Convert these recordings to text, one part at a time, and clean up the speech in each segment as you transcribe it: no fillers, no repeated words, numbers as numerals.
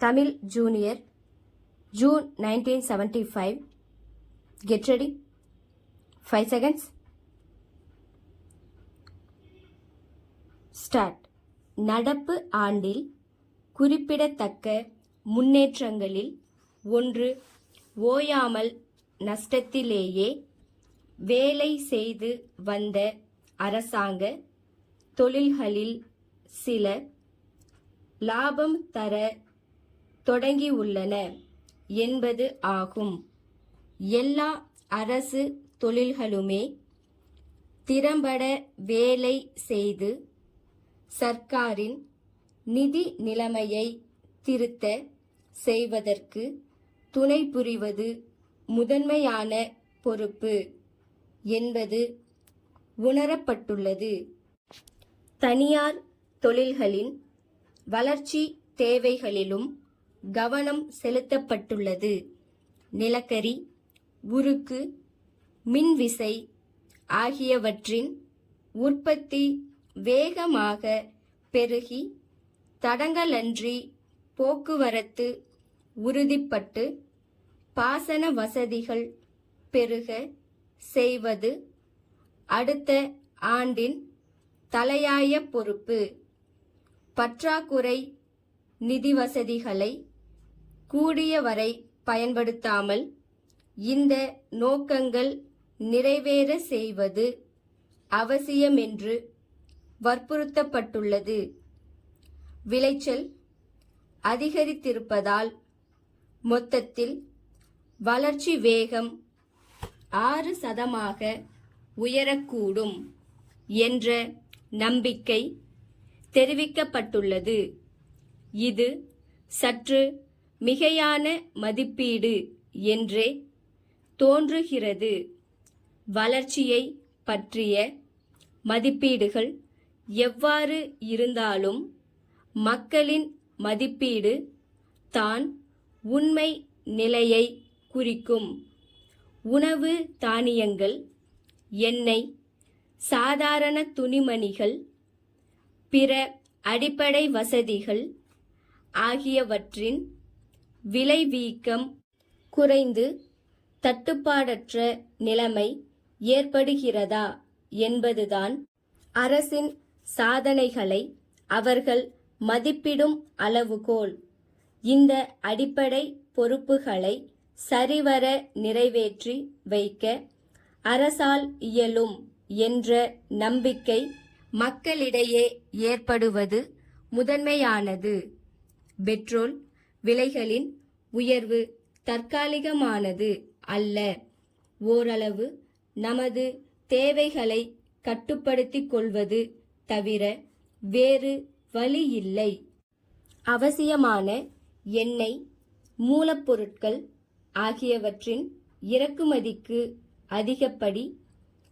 Tamil Junior, June 1975. Get ready. 5 seconds. Start. நடப்பு ஆண்டில் குறிப்பிடத்தக்க முன்னேற்றங்களில் ஒன்று, ஓயாமல் நஷ்டத்திலேயே வேலை செய்து வந்த அரசாங்க தொழில்களில் சில லாபம் தர தொடங்கியுள்ளன என்பது ஆகும். எல்லா அரசு தொழில்களுமே திறம்பட வேலை செய்து சர்க்காரின் நிதி நிலைமையை திருத்த செய்வதற்கு துணை புரிவது முதன்மையான பொறுப்பு என்பது உணரப்பட்டுள்ளது. தனியார் தொழில்களின் வளர்ச்சி தேவைகளிலும் கவனம் செலுத்தப்பட்டுள்ளது. நிலக்கரி, உருக்கு, மின்விசை ஆகியவற்றின் உற்பத்தி வேகமாக பெருகி தடங்கலன்றி போக்குவரத்து உறுதிப்பட்டு பாசன வசதிகள் பெருக செய்வது அடுத்த ஆண்டின் தலையாய பொறுப்பு. பற்றாக்குறை நிதி வசதிகளை கூடியவரை பயன்படுத்தாமல் இந்த நோக்கங்கள் நிறைவேற செய்வது அவசியமென்று வற்புறுத்தப்பட்டுள்ளது. விளைச்சல் அதிகரித்திருப்பதால் மொத்தத்தில் வளர்ச்சி வேகம் 6% உயரக்கூடும் என்ற நம்பிக்கை தெரிவிக்கப்பட்டுள்ளது. இது சற்று மிகையான மதிப்பீடு என்றே தோன்றுகிறது. வளர்ச்சியை பற்றிய மதிப்பீடுகள் எவ்வாறு இருந்தாலும் மக்களின் மதிப்பீடு தான் உண்மை நிலையை குறிக்கும். உணவு தானியங்கள், எண்ணெய், சாதாரண துணிமணிகள், பிற அடிப்படை வசதிகள் ஆகியவற்றின் விலைவீக்கம் குறைந்து தட்டுப்பாடற்ற நிலைமை ஏற்படுகிறதா என்பதுதான் அரசின் சாதனைகளை அவர்கள் மதிப்பிடும் அளவுகோல். இந்த அடிப்படை பொறுப்புகளை சரிவர நிறைவேற்றி வைக்க அரசால் இயலும் என்ற நம்பிக்கை மக்களிடையே ஏற்படுவது முதன்மையானது. பெட்ரோல் விலைகளின் உயர்வு தற்காலிகமானது அல்ல. ஓரளவு நமது தேவைகளை கட்டுப்படுத்திக் கொள்வது தவிர வேறு வழியில்லை. அவசியமான எண்ணெய், மூலப்பொருட்கள் ஆகியவற்றின் இறக்குமதிக்கு அதிகப்படி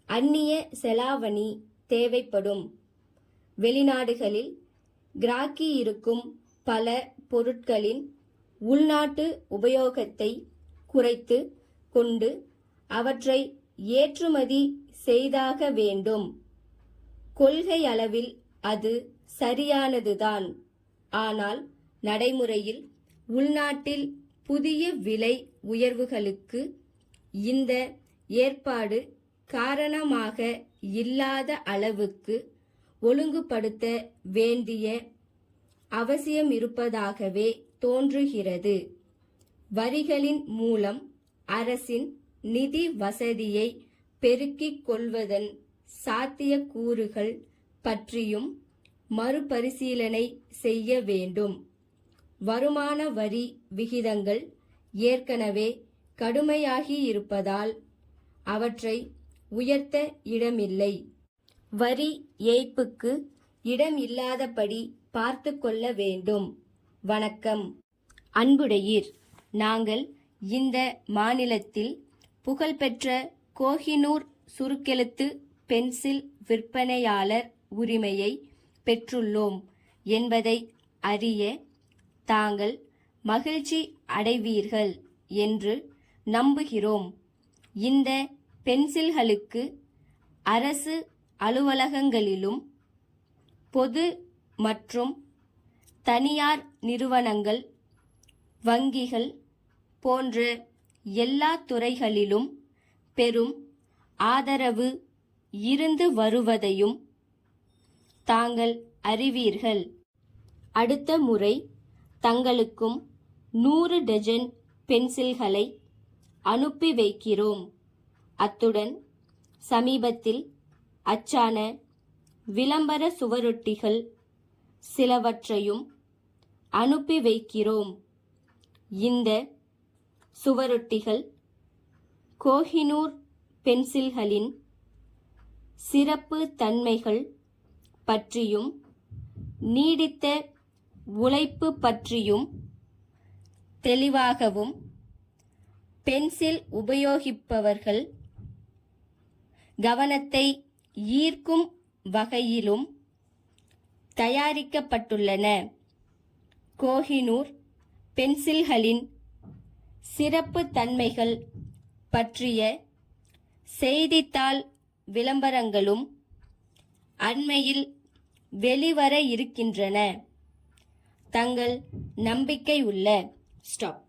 அந்நிய செலாவணி தேவைப்படும். வெளிநாடுகளில் கிராக்கி இருக்கும் பல பொருட்களின் உள்நாட்டு உபயோகத்தை குறைத்து கொண்டு அவற்றை ஏற்றுமதி செய்தாக வேண்டும். கொள்கையளவில் அது சரியானதுதான். ஆனால் நடைமுறையில் உள்நாட்டில் புதிய விலை உயர்வுகளுக்கு இந்த ஏற்பாடு காரணமாக இல்லாத அளவுக்கு ஒழுங்குபடுத்த வேண்டிய அவசியமிருப்பதாகவே தோன்றுகிறது. வரிகளின் மூலம் அரசின் நிதி வசதியை பெருக்கிக் கொள்வதன் சாத்தியக்கூறுகள் பற்றியும் மறுபரிசீலனை செய்ய வேண்டும். வருமான வரி விகிதங்கள் ஏற்கனவே கடுமையாகியிருப்பதால் அவற்றை உயர்த்த இடமில்லை. வரி ஏய்ப்புக்கு இடம் இல்லாதபடி பார்த்து கொள்ள வேண்டும். வணக்கம். அன்புடையீர், நாங்கள் இந்த மாநிலத்தில் புகழ்பெற்ற கோஹினூர் சுருக்கெழுத்து பென்சில் விற்பனையாளர் உரிமையை பெற்றுள்ளோம் என்பதை அறிய தாங்கள் மகிழ்ச்சி அடைவீர்கள் என்று நம்புகிறோம். இந்த பென்சில்களுக்கு அரசு அலுவலகங்களிலும் பொது மற்றும் தனியார் நிறுவனங்கள் வங்கிகள் போன்ற எல்லா துறைகளிலும் பெரும் ஆதரவு இருந்து வருவதையும் தாங்கள் அறிவீர்கள். அடுத்த முறை தங்களுக்கும் 100 டஜன் பென்சில்களை அனுப்பி வைக்கிறோம். அத்துடன் சமீபத்தில் அச்சான விளம்பர சுவரொட்டிகள் சிலவற்றையும் அனுப்பி வைக்கிறோம். இந்த சுவரொட்டிகள் கோஹினூர் பென்சில்களின் சிறப்பு தன்மைகள் பற்றியும் நீடித்த உழைப்பு பற்றியும் தெளிவாகவும் பென்சில் உபயோகிப்பவர்கள் கவனத்தை ஈர்க்கும் வகையிலும் தயாரிக்கப்பட்டுள்ளன. கோஹினூர் பென்சில்களின் சிறப்பு தன்மைகள் பற்றிய செய்தித்தாள் விளம்பரங்களும் அண்மையில் வெளிவர இருக்கின்றன. தங்கள் நம்பிக்கை உள்ள ஸ்டாப்.